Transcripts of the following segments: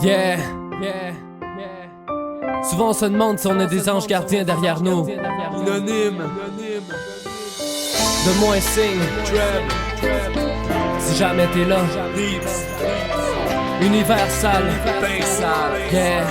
Yeah. Souvent on se demande si on a des anges gardiens derrière nous. Unanime. Donne-moi un signe, si jamais t'es là. Universal, yeah.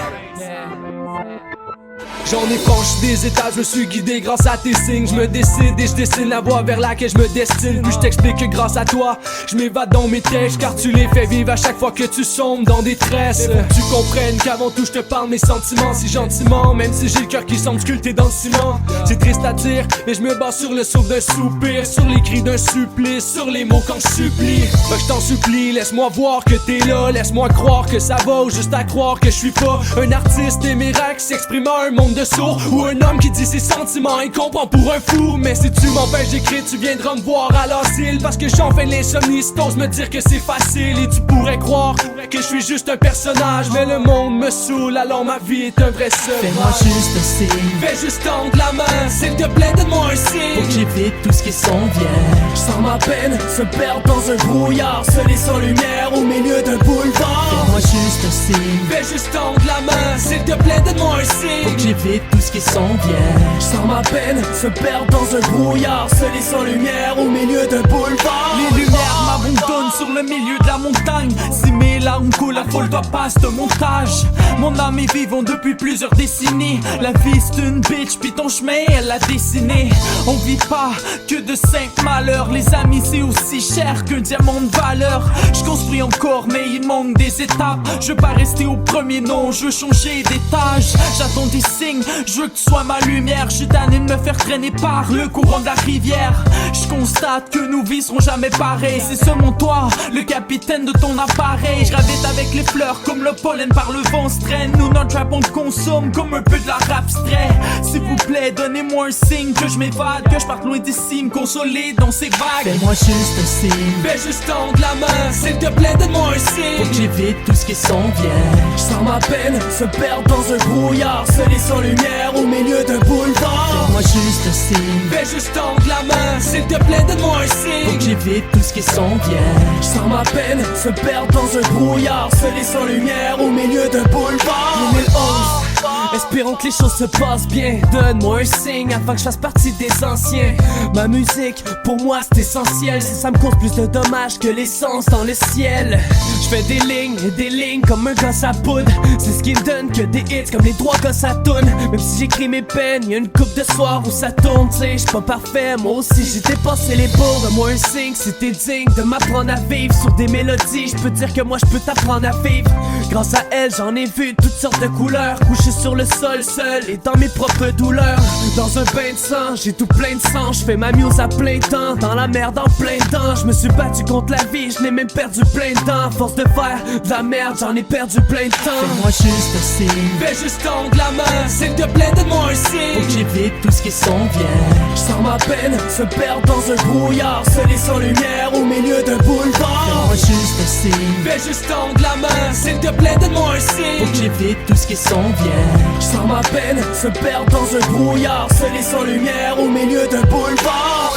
J'en ai franchi des étages, je me suis guidé grâce à tes signes. Je me décide et je dessine la voie vers laquelle je me destine. Puis je t'explique que grâce à toi, je m'évade dans mes textes, car tu les fais vivre à chaque fois que tu sombres dans des tresses. Faut que tu comprennes qu'avant tout je te parle mes sentiments si gentiment, même si j'ai le cœur qui semble sculpté dans le ciment. C'est triste à dire, mais je me base sur le souffle d'un soupir, sur les cris d'un supplice, sur les mots quand je supplie. Fait que je t'en supplie, laisse-moi voir que t'es là, laisse-moi croire que ça va, ou juste à croire que je suis pas un artiste émérac qui s'exprime à un monde de sourds, ou un homme qui dit ses sentiments et comprend pour un fou. Mais si tu m'empêches d'écrire, tu viendras me voir à l'asile, parce que j'en fais l'insomnie, si t'oses me dire que c'est facile. Et tu pourrais croire que je suis juste un personnage, mais le monde me saoule, alors ma vie est un vrai seul. Fais-moi juste un signe, Fais juste tendre la main, s'il te plaît donne-moi un signe. faut que j'évite tout ce qui s'en vient. Je sens ma peine se perdre dans un brouillard, seul et sans lumière au milieu d'un boulevard. Fais-moi juste un signe, Fais juste tendre la main, s'il te plaît donne-moi un faut que signe. j'évite tout ce qui s'en vient. Je sens ma peine se perdre dans un brouillard, seul et sans lumière au milieu d'un boulevard. Les lumières m'abandonnent sur le milieu de la montagne. Si mes larmes coulent, la foule doit passer de montage. Mon âme est vivante depuis plusieurs décennies. La vie c'est une bitch, puis ton chemin elle l'a dessiné. On vit pas que de 5 malheurs. Les amis c'est aussi cher qu'un diamant de valeur. Je construis encore mais il manque des étapes. Je veux pas rester au premier nom, je veux changer d'étage. J'attends des signes, je veux que tu sois ma lumière. Je suis tanné de me faire traîner par le courant de la rivière. Je constate que nos vies seront jamais pareilles. C'est seulement toi, le capitaine de ton appareil. Je gravite avec les fleurs comme le pollen par le vent se traîne. Nous dans le trap on le consomme comme un peu de l'art abstrait. S'il vous plaît donnez-moi un signe que je m'évade, que je parte loin d'ici, me consoler dans ces vagues. Fais-moi juste un signe, Fais juste tendre la main, s'il te plaît donne-moi un faut que signe. j'évite tout ce qui s'en vient. Je sens ma peine se perdre dans un brouillard, seul et sans lumière au milieu d'un boulevard. Fais-moi juste un signe, Fais juste tendre la main, s'il te plaît donne-moi un faut que signe. j'évite tout ce qui s'en vient. Je sens ma peine se perdre dans un brouillard, seul et sans lumière au milieu d'un boulevard. 2011, espérons que les choses se passent bien. Donne-moi un signe afin que je fasse partie des anciens. Ma musique, pour moi c'est essentiel. Si ça me cause plus de dommages que l'essence dans le ciel. Je fais des lignes et des lignes comme un gosse à poudre. C'est ce qui me donne que des hits comme les droits gosses à toune. Même si j'écris mes peines, y'a une coupe de soir où ça tourne. T'sais, j'suis pas parfait, moi aussi j'ai dépassé les bords. Donne-moi un signe si t'es digne de m'apprendre à vivre sur des mélodies. J'peux dire que moi j'peux t'apprendre à vivre. Grâce à elle, j'en ai vu toutes sortes de couleurs. Couché sur le sol seul et dans mes propres douleurs. Dans un bain de sang, j'ai tout plein de sang. J'fais ma muse à plein temps, dans la merde en plein temps. J'me suis battu contre la vie, j'n'ai même perdu plein de temps. Force de faire de la merde, j'en ai perdu plein de temps. Fais-moi juste un signe, Fais juste tendre la main, s'il te plaît donne-moi un faut que signe. j'évite tout ce qui s'en vient. Je sens ma peine se perdre dans un brouillard, seul et sans lumière au milieu d'un boulevard. Fais-moi juste un signe, Fais juste tendre la main, s'il te plaît donne-moi un faut que signe. j'évite tout ce qui s'en vient. Je sens ma peine se perdre dans un brouillard, seul et sans lumière au milieu d'un boulevard.